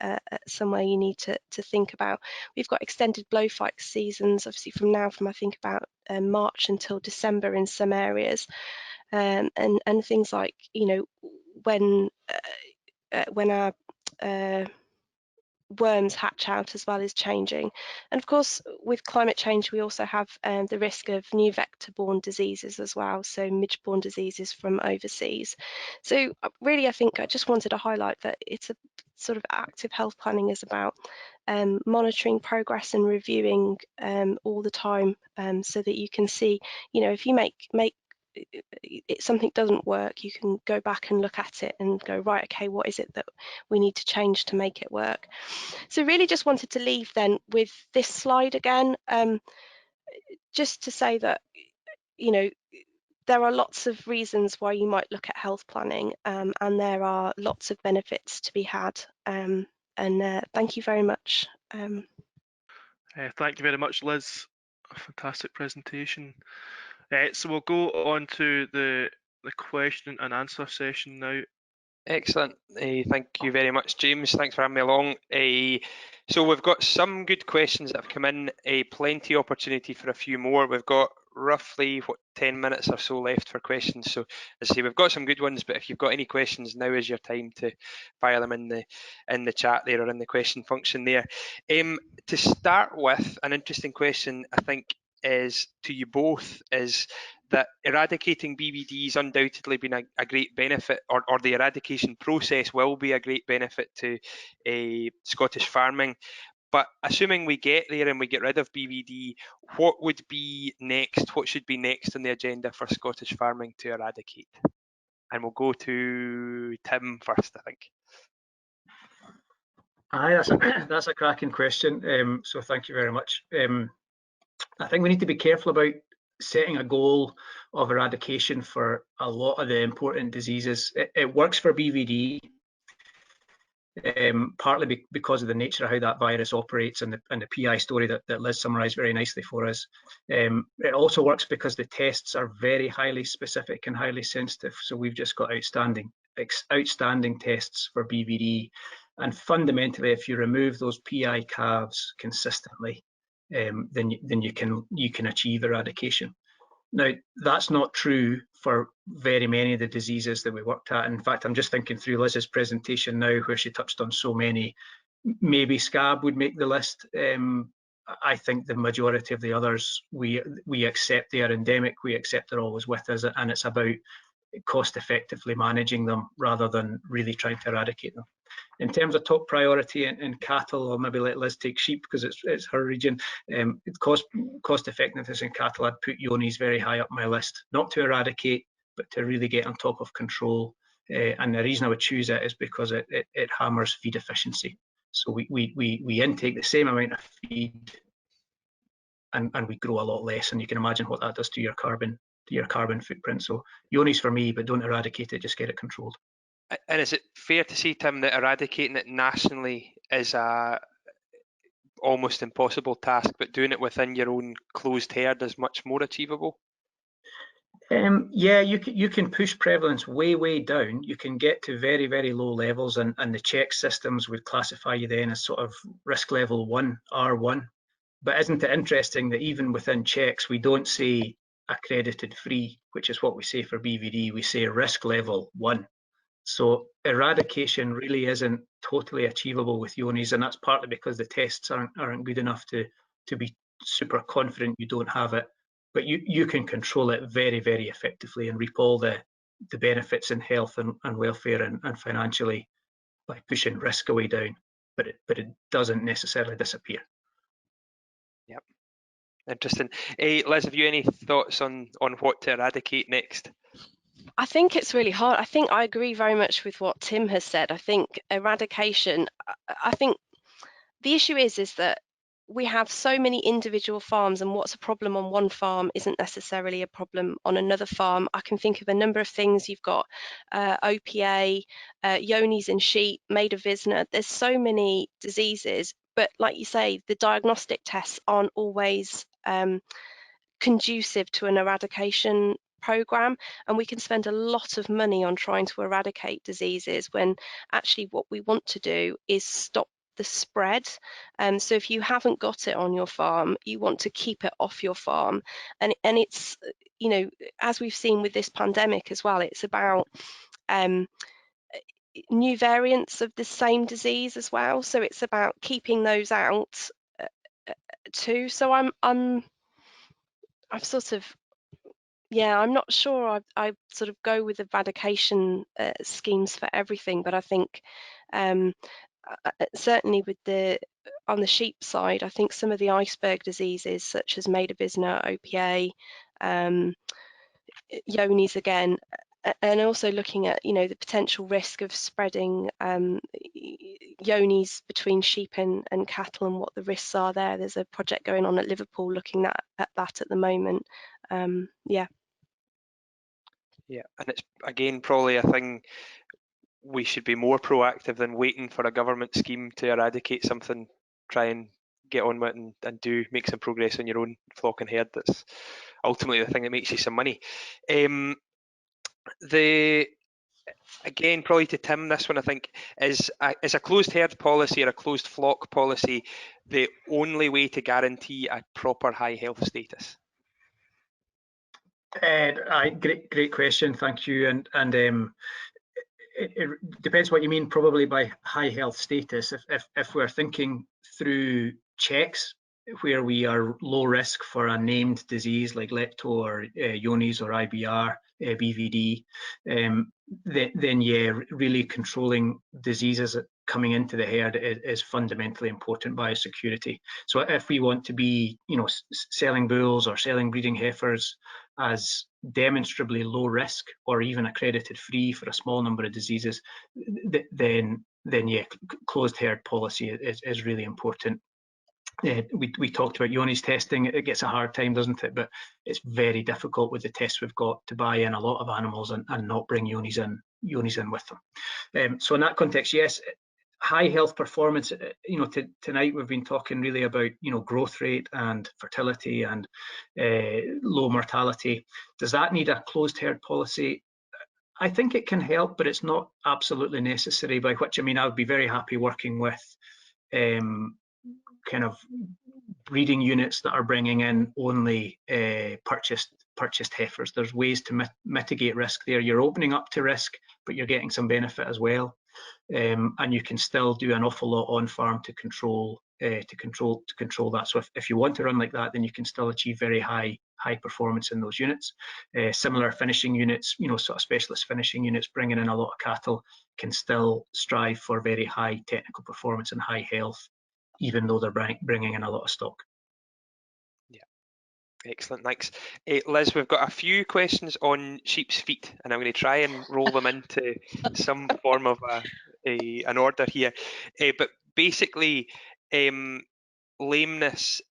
somewhere you need to think about. We've got extended blowfight seasons, obviously from I think about March until December in some areas, and things like, you know, when our worms hatch out as well is changing. And of course, with climate change, we also have the risk of new vector-borne diseases as well, so midge-borne diseases from overseas. So really, I think I just wanted to highlight that it's a sort of active health planning is about monitoring progress and reviewing all the time, so that you can see, you know, if you make something doesn't work, you can go back and look at it and go, right, okay, what is it that we need to change to make it work? So really just wanted to leave then with this slide again, just to say that, you know, there are lots of reasons why you might look at health planning, and there are lots of benefits to be had, and thank you very much. Thank you very much, Liz. A fantastic presentation. So we'll go on to the question and answer session now. Excellent. Thank you very much, James. Thanks for having me along. So we've got some good questions that have come in, plenty of opportunity for a few more. We've got roughly 10 minutes or so left for questions. So as I say, we've got some good ones, but if you've got any questions, now is your time to fire them in the chat there or in the question function there. To start with, an interesting question I think is to you both is that eradicating BVD has undoubtedly been a great benefit, or the eradication process will be a great benefit to Scottish farming. But assuming we get there and we get rid of BVD, what would be next? What should be next on the agenda for Scottish farming to eradicate? And we'll go to Tim first, I think. Aye, that's a cracking question. So thank you very much. I think we need to be careful about setting a goal of eradication for a lot of the important diseases. It works for BVD, partly because of the nature of how that virus operates and the PI story that Liz summarised very nicely for us. It also works because the tests are very highly specific and highly sensitive. So we've just got outstanding tests for BVD. And fundamentally, if you remove those PI calves consistently, then you can achieve eradication. Now, that's not true for very many of the diseases that we worked at. In fact, I'm just thinking through Liz's presentation now, where she touched on so many. Maybe scab would make the list. I think the majority of the others, we accept they are endemic, we accept they're always with us, and it's about cost effectively managing them rather than really trying to eradicate them. In terms of top priority in cattle, or maybe let Liz take sheep because it's her region, cost effectiveness in cattle, I'd put Yonis very high up my list, not to eradicate, but to really get on top of control. And the reason I would choose it is because it hammers feed efficiency. So we intake the same amount of feed and we grow a lot less, and you can imagine what that does to your carbon footprint. So Yonis for me, but don't eradicate it, just get it controlled. And is it fair to say, Tim, that eradicating it nationally is a almost impossible task, but doing it within your own closed herd is much more achievable? Yeah, you can push prevalence way down. You can get to very low levels, and the check systems would classify you then as sort of risk level 1, R1. But isn't it interesting that even within checks, we don't say accredited free, which is what we say for BVD, we say risk level 1. So eradication really isn't totally achievable with Yonis, and that's partly because the tests aren't good enough to be super confident you don't have it. But you can control it very effectively and reap all the benefits in health and welfare and financially by pushing risk away down. But it doesn't necessarily disappear. Yep, interesting. Liz, have you any thoughts on what to eradicate next? I think it's really hard. I think I agree very much with what Tim has said. I think eradication, I think the issue is that we have so many individual farms, and what's a problem on one farm isn't necessarily a problem on another farm. I can think of a number of things. You've got OPA, Yonis in sheep, Maida Vizsla. There's so many diseases, but like you say, the diagnostic tests aren't always conducive to an eradication program, and we can spend a lot of money on trying to eradicate diseases when actually what we want to do is stop the spread. So if you haven't got it on your farm, you want to keep it off your farm, and it's, you know, as we've seen with this pandemic as well, it's about new variants of the same disease as well, so it's about keeping those out too. So I'm sort of, yeah, I'm not sure I sort of go with eradication schemes for everything, but I think certainly with on the sheep side, I think some of the iceberg diseases such as Maida Vizsla, OPA, Yonis again, and also looking at, you know, the potential risk of spreading Yonis between sheep and cattle and what the risks are there. There's a project going on at Liverpool looking at that at the moment. Yeah, and it's again probably a thing we should be more proactive than waiting for a government scheme to eradicate something. Try and get on with it and do make some progress on your own flock and herd. That's ultimately the thing that makes you some money. Again, probably to Tim, this one I think is a closed herd policy or a closed flock policy the only way to guarantee a proper high health status? Great question, thank you. And it depends what you mean probably by high health status. If we're thinking through checks where we are low risk for a named disease like lepto or Yonis or IBR, BVD, then yeah, really controlling diseases coming into the herd is fundamentally important biosecurity. So if we want to be, you know, selling bulls or selling breeding heifers as demonstrably low risk or even accredited free for a small number of diseases, then yeah, closed herd policy is really important. We talked about Yonis testing. It gets a hard time, doesn't it? But it's very difficult with the tests we've got to buy in a lot of animals and not bring Yonis in with them. So in that context, yes, high health performance. You know, tonight we've been talking really about, you know, growth rate and fertility and low mortality. Does that need a closed herd policy? I think it can help, but it's not absolutely necessary, by which I mean I would be very happy working with kind of breeding units that are bringing in only purchased heifers. There's ways to mitigate risk there. You're opening up to risk, but you're getting some benefit as well. And you can still do an awful lot on farm to control that. So if you want to run like that, then you can still achieve very high performance in those units. Similar finishing units, sort of specialist finishing units bringing in a lot of cattle can still strive for very high technical performance and high health, even though they're bringing in a lot of stock. Yeah, excellent, thanks. Liz, we've got a few questions on sheep's feet, and I'm going to try and roll them into some form of an order here. But basically, lameness,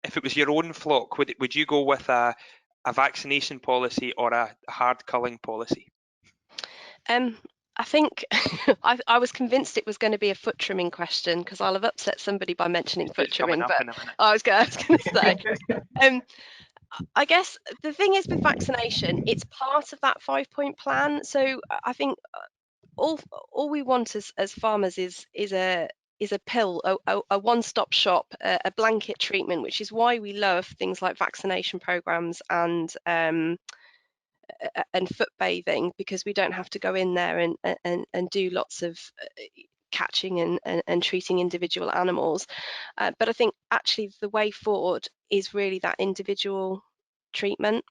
if it was your own flock, would you go with a vaccination policy or a hard culling policy? I think I was convinced it was going to be a foot trimming question, because I'll have upset somebody by mentioning foot trimming, but I was going to say, I guess the thing is with vaccination, it's part of that 5-point plan. So I think all we want as farmers is a pill, a one-stop shop, a blanket treatment, which is why we love things like vaccination programs and foot bathing, because we don't have to go in there and do lots of catching and treating individual animals. But I think actually the way forward is really that individual treatment,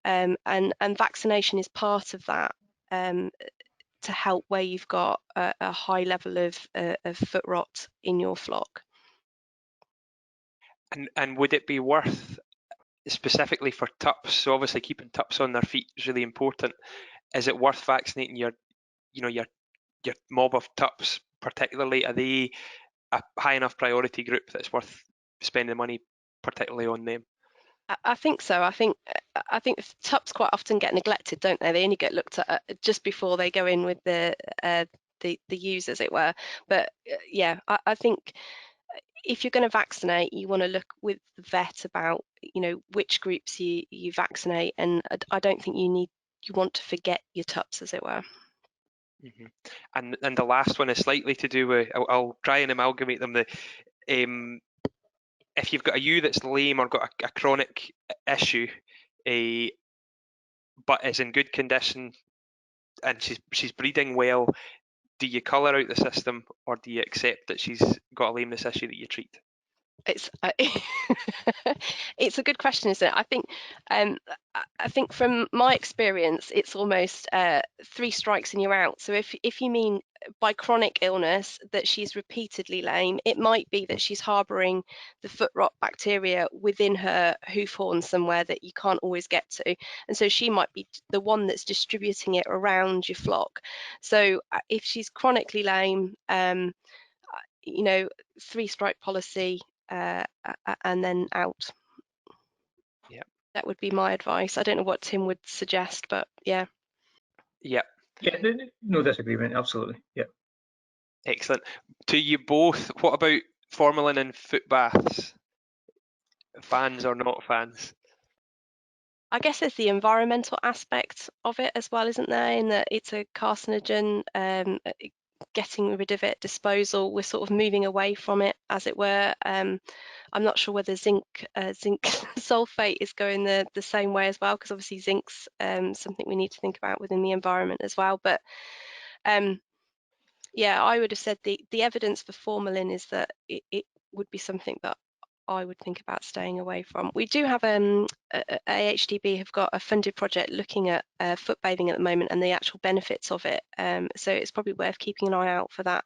and vaccination is part of that, to help where you've got a high level of foot rot in your flock. And would it be worth, specifically for tups, so obviously keeping tups on their feet is really important, is it worth vaccinating your mob of tups particularly? Are they a high enough priority group that it's worth spending money particularly on them? I think so. I think tups quite often get neglected, don't they? They only get looked at just before they go in with the ewes, as it were. But yeah, I think if you're going to vaccinate, you want to look with the vet about which groups you vaccinate, and I don't think you want to forget your tups, as it were. Mm-hmm. And the last one is slightly to do with, I'll try and amalgamate them. If you've got a ewe that's lame or got a chronic issue, but is in good condition and she's breeding well, do you colour out the system, or do you accept that she's got a lameness issue that you treat? It's it's a good question, isn't it? I think from my experience, it's almost 3 strikes and you're out. So if you mean by chronic illness that she's repeatedly lame, it might be that she's harbouring the foot rot bacteria within her hoof horn somewhere that you can't always get to, and so she might be the one that's distributing it around your flock. So if she's chronically lame, 3-strike policy, and then out. Yeah, that would be my advice. I don't know what Tim would suggest, but yeah. Yeah, no disagreement, absolutely. Yeah, excellent. To you both, what about formalin and foot baths? Fans or not fans? I guess there's the environmental aspect of it as well, isn't there, in that it's a carcinogen. Getting rid of it, disposal, we're sort of moving away from it, as it were. I'm not sure whether zinc sulfate is going the same way as well, because obviously zinc's something we need to think about within the environment as well. But yeah, I would have said the evidence for formalin is that it would be something that I would think about staying away from. We do have AHDB have got a funded project looking at foot bathing at the moment and the actual benefits of it. So it's probably worth keeping an eye out for that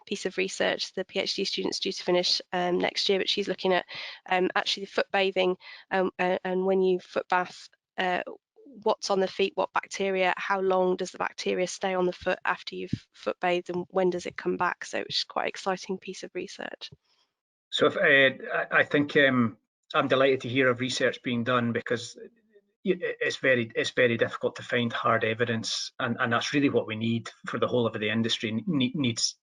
piece of research. The PhD student's due to finish next year, but she's looking at actually the foot bathing and when you foot bath, what's on the feet, what bacteria, how long does the bacteria stay on the foot after you've foot bathed, and when does it come back? So it's quite an exciting piece of research. So I think I'm delighted to hear of research being done, because it's very difficult to find hard evidence, and that's really what we need for the whole of the industry. Needs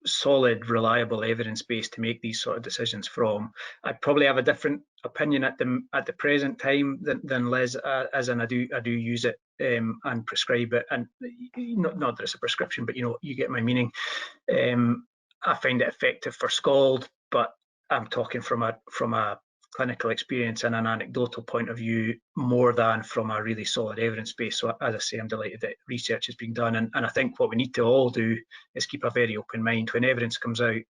solid, reliable evidence base to make these sort of decisions from. I probably have a different opinion at the present time than Liz, as in I do use it and prescribe it, and not that it's a prescription, but you get my meaning. I find it effective for scald, but I'm talking from a clinical experience and an anecdotal point of view more than from a really solid evidence base. So as I say, I'm delighted that research is being done, and I think what we need to all do is keep a very open mind when evidence comes out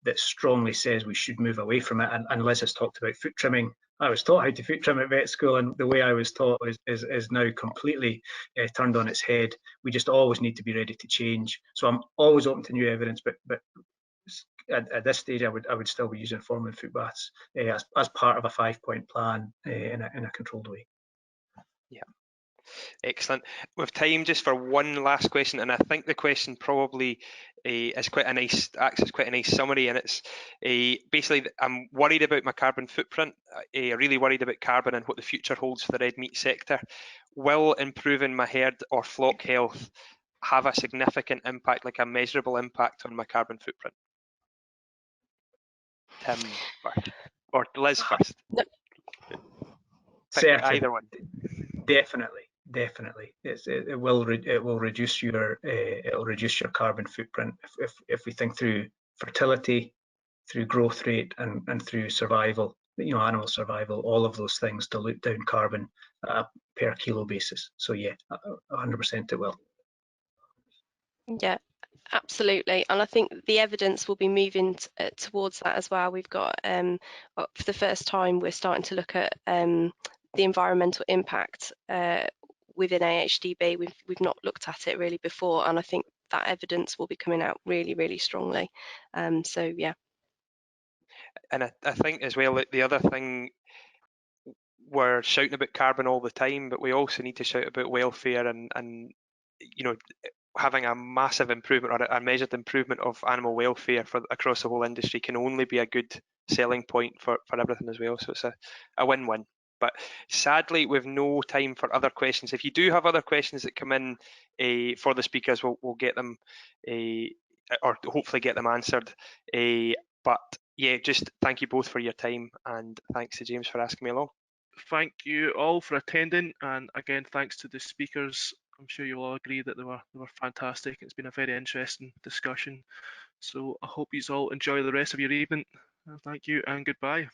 that strongly says we should move away from it. And Liz has talked about foot trimming. I was taught how to foot trim at vet school, and the way I was taught is now completely turned on its head. We just always need to be ready to change. So I'm always open to new evidence, but at this stage, I would still be using formalin foot baths as part of a 5-point plan in a controlled way. Yeah, excellent. With time just for one last question, and I think the question probably is acts as quite a nice summary, and it's basically, I'm worried about my carbon footprint, really worried about carbon and what the future holds for the red meat sector. Will improving my herd or flock health have a significant impact, like a measurable impact on my carbon footprint? Tim first, or Liz first. Certainly, either one. Definitely. It will reduce your carbon footprint if we think through fertility, through growth rate, and through survival. Animal survival. All of those things dilute down carbon per kilo basis. So yeah, 100% it will. Yeah, absolutely. And I think the evidence will be moving towards that as well. We've got, for the first time, we're starting to look at the environmental impact within AHDB. We've not looked at it really before, and I think that evidence will be coming out really, really strongly. So yeah. And I think as well, the other thing, we're shouting about carbon all the time, but we also need to shout about welfare and having a massive improvement or a measured improvement of animal welfare across the whole industry can only be a good selling point for everything as well. So it's a win-win. But sadly, we've no time for other questions. If you do have other questions that come in for the speakers, we'll get them or hopefully get them answered. But yeah, just thank you both for your time, and thanks to James for asking me along. Thank you all for attending, and again, thanks to the speakers. I'm sure you'll all agree that they were fantastic. It's been a very interesting discussion. So I hope you all enjoy the rest of your evening. Thank you and goodbye.